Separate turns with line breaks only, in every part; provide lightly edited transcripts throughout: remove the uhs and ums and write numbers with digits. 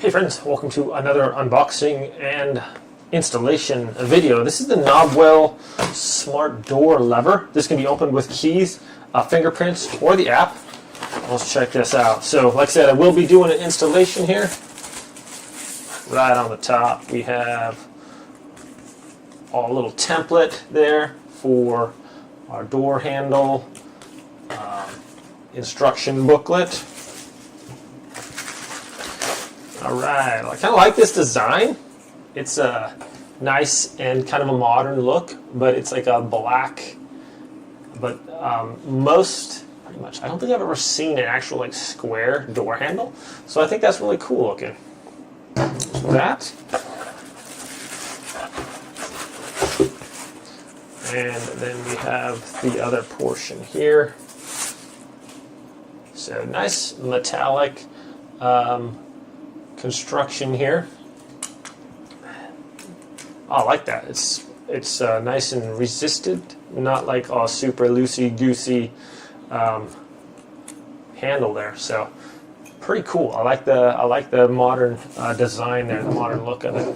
Hey friends, welcome to another unboxing and installation video. This is the KNOBWELL smart door lever. This can be opened with keys, fingerprints, or the app. Let's check this out. So like I said, I will be doing an installation here. Right on the top we have a little template there for our door handle, instruction booklet. Alright, I kind of like this design. It's a nice and kind of a modern look, but it's like a black, but pretty much, I don't think I've ever seen an actual like square door handle, so I think that's really cool looking. So that. And then we have the other portion here. So nice metallic construction here. Oh, I like that. It's nice and resistant, not like a super loosey-goosey handle there. So pretty cool. I like the modern design there, the modern look of it.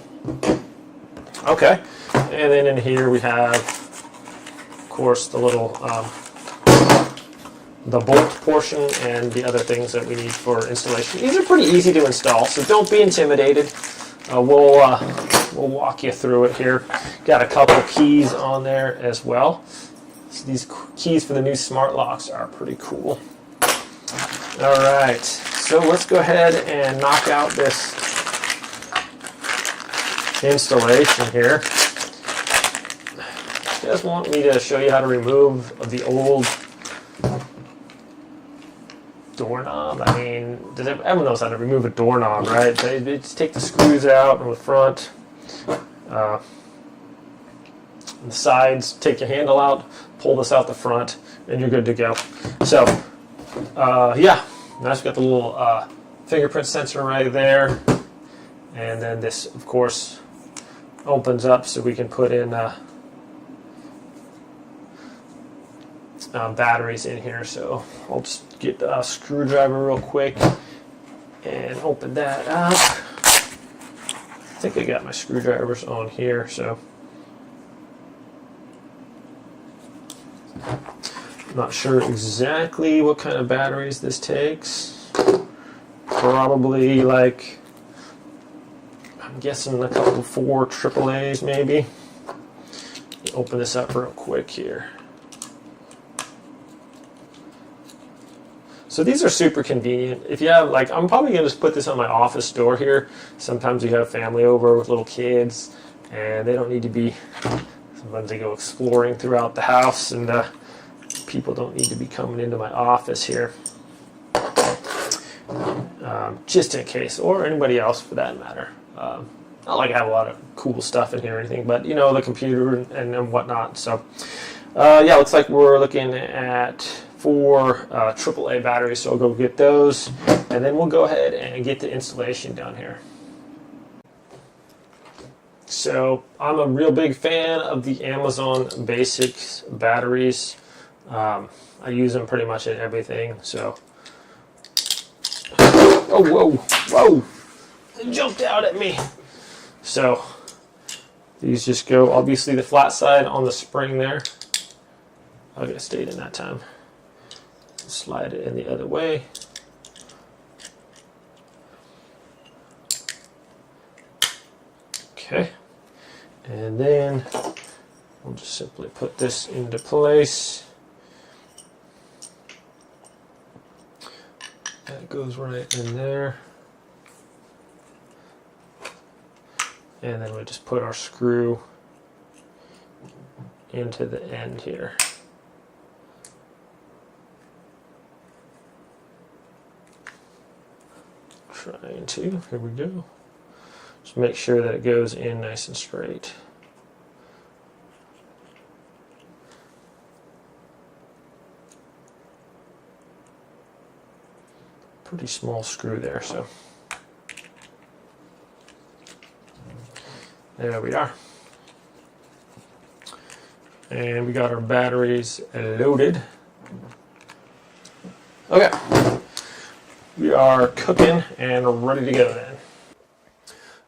Okay, and then in here we have, of course, the little the bolt portion and the other things that we need for installation. These are pretty easy to install, so don't be intimidated. We'll walk you through it here. Got a couple keys on there as well. So these keys for the new smart locks are pretty cool. All right, so let's go ahead and knock out this installation here. You guys want me to show you how to remove the old doorknob? I mean, everyone knows how to remove a doorknob, right? They just take the screws out on the front, the sides, take your handle out, pull this out the front, and you're good to go. So, yeah, now we've got the little fingerprint sensor right there, and then this, of course, opens up so we can put in batteries in here. So I'll just get a screwdriver real quick and open that up. I think I got my screwdrivers on here, so I'm not sure exactly what kind of batteries this takes. Probably like, I'm guessing a couple 4 AAAs maybe. Open this up real quick here. So these are super convenient. If you have, like, I'm probably going to just put this on my office door here. Sometimes you have family over with little kids, and they don't need to be, sometimes they go exploring throughout the house, and people don't need to be coming into my office here. Just in case, or anybody else for that matter. Not like I have a lot of cool stuff in here or anything, but, you know, the computer and whatnot. So, yeah, looks like we're looking at 4 AAA batteries, so I'll go get those, and then we'll go ahead and get the installation done here. So I'm a real big fan of the Amazon Basics batteries. I use them pretty much in everything. So, oh, whoa, whoa, it jumped out at me. So these just go, obviously the flat side on the spring there. I gotta stay in that time. Slide it in the other way. Okay, and then we'll just simply put this into place. That goes right in there. And then we just put our screw into the end here. Trying to, here we go. Just make sure that it goes in nice and straight. Pretty small screw there, so there we are. And we got our batteries loaded. Okay. We are cooking and ready to go then.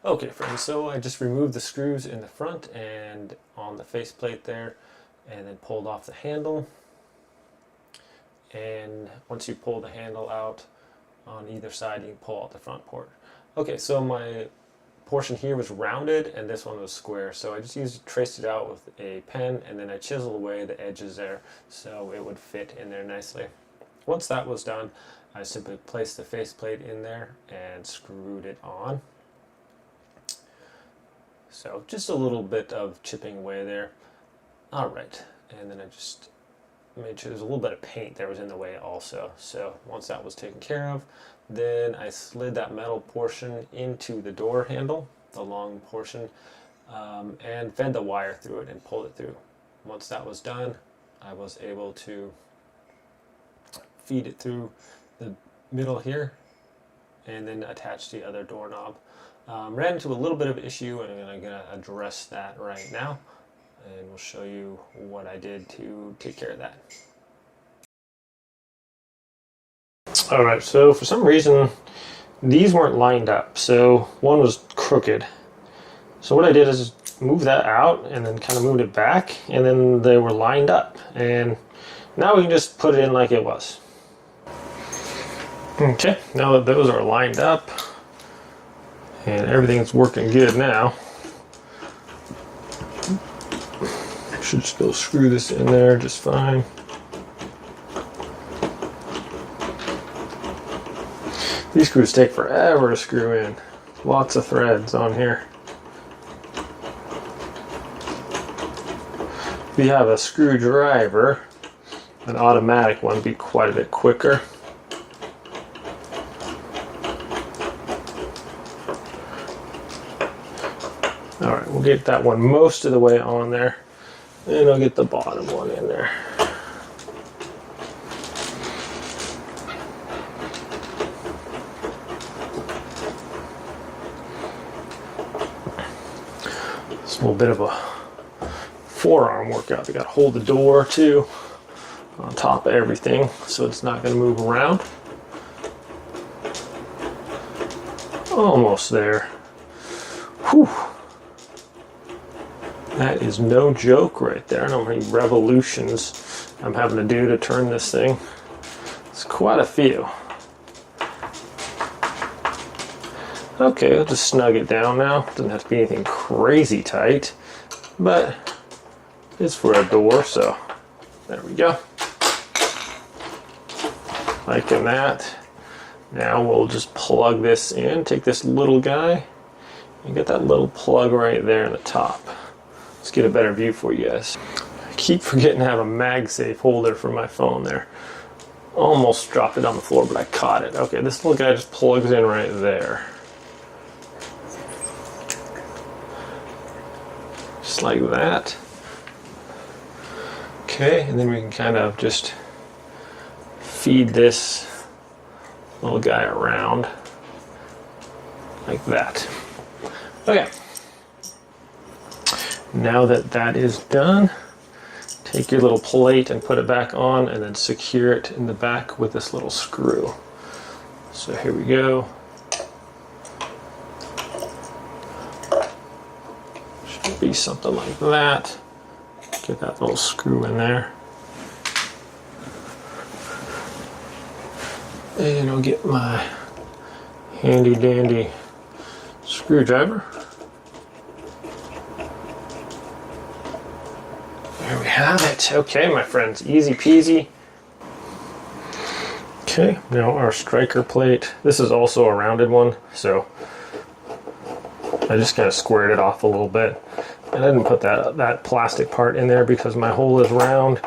Okay friends, so I just removed the screws in the front and on the faceplate there, and then pulled off the handle. And once you pull the handle out on either side, you can pull out the front port. Okay, so my portion here was rounded and this one was square, so I just traced it out with a pen, and then I chiseled away the edges there so it would fit in there nicely. Once that was done, I simply placed the faceplate in there and screwed it on. So just a little bit of chipping away there. Alright, and then I just made sure there's a little bit of paint that was in the way also. So once that was taken care of, then I slid that metal portion into the door handle, the long portion, and fed the wire through it and pulled it through. Once that was done, I was able to feed it through the middle here and then attach the other doorknob. Ran into a little bit of issue, and I'm going to address that right now, and we'll show you what I did to take care of that. Alright, so for some reason these weren't lined up, so one was crooked. So what I did is move that out and then kind of moved it back, and then they were lined up, and now we can just put it in like it was. Okay, now that those are lined up and everything's working good now, should just go screw this in there just fine. These screws take forever to screw in. Lots of threads on here. If you have a screwdriver, an automatic one would be quite a bit quicker. Alright, we'll get that one most of the way on there, and I'll get the bottom one in there. It's a little bit of a forearm workout. We got to hold the door too on top of everything so it's not going to move around. Almost there. Whew. That is no joke right there. I don't know how many revolutions I'm having to do to turn this thing. It's quite a few. Okay, I'll just snug it down now. Doesn't have to be anything crazy tight, but it's for a door, so there we go. Liking that. Now we'll just plug this in. Take this little guy and get that little plug right there in the top. Let's get a better view for you guys. I keep forgetting to have a MagSafe holder for my phone there. Almost dropped it on the floor, but I caught it. Okay, this little guy just plugs in right there. Just like that. Okay, and then we can kind of just feed this little guy around like that. Okay. Now that that is done, take your little plate and put it back on, and then secure it in the back with this little screw. So here we go. Should be something like that. Get that little screw in there. And I'll get my handy dandy screwdriver. There we have it. Okay, my friends, easy peasy. Okay, now our striker plate. This is also a rounded one, so I just kind of squared it off a little bit. And I didn't put that plastic part in there because my hole is round.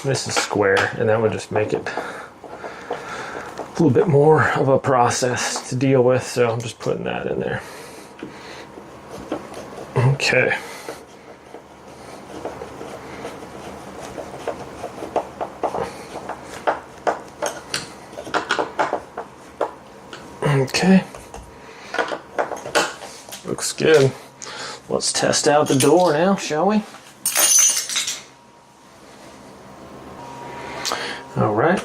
This is square, and that would just make it a little bit more of a process to deal with, so I'm just putting that in there. Okay. Okay. Looks good. Let's test out the door now, shall we? All right.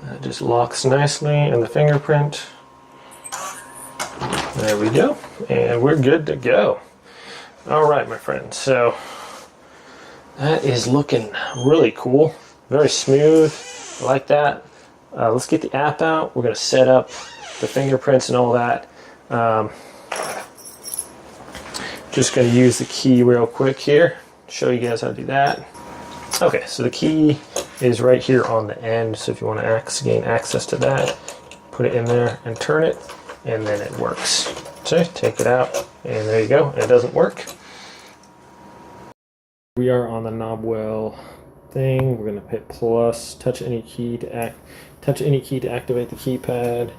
That just locks nicely in the fingerprint. There we go, and we're good to go. All right, my friends, so that is looking really cool, very smooth. I like that. Let's get the app out. We're going to set up the fingerprints and all that. Just going to use the key real quick here, show you guys how to do that. Okay, so the key is right here on the end, so if you want to gain access to that, put it in there and turn it, and then it works. So take it out, and there you go. It doesn't work. We are on the KNOBWELL thing. We're going to hit plus, touch any key to activate the keypad.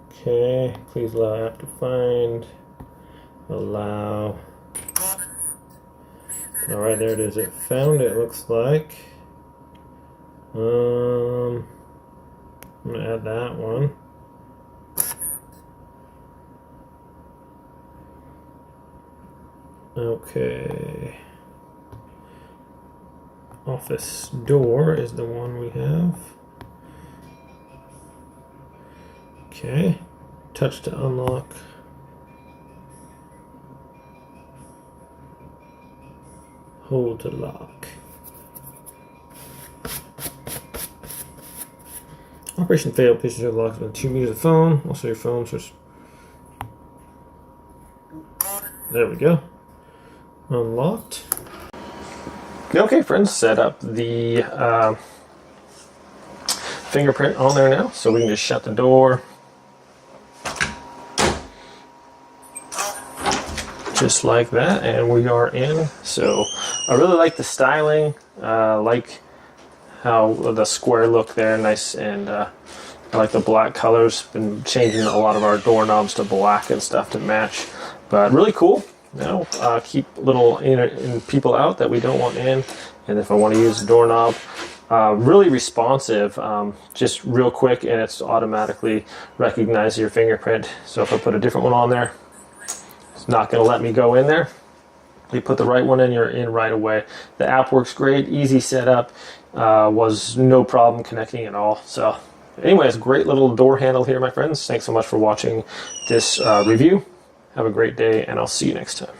Okay, please allow app to find. Allow. Alright, there it is. It found it, looks like. I'm going to add that one. Okay. Office door is the one we have. Okay. Touch to unlock. Hold to lock. Operation failed. Please ensure the lock within 2 meters of the phone. Also, your phone switch. There we go. Unlocked. Okay, friends, set up the fingerprint on there now, so we can just shut the door. Just like that, and we are in. So I really like the styling, like how the square look there, nice, and I like the black colors. Been changing a lot of our doorknobs to black and stuff to match, but really cool. Now keep little in people out that we don't want in, and if I want to use the doorknob, really responsive, just real quick, and it's automatically recognizes your fingerprint. So if I put a different one on there, it's not going to let me go in there. You put the right one in, you're in right away. The app works great, easy setup, was no problem connecting at all. So anyways, great little door handle here, my friends. Thanks so much for watching this review. Have a great day, and I'll see you next time.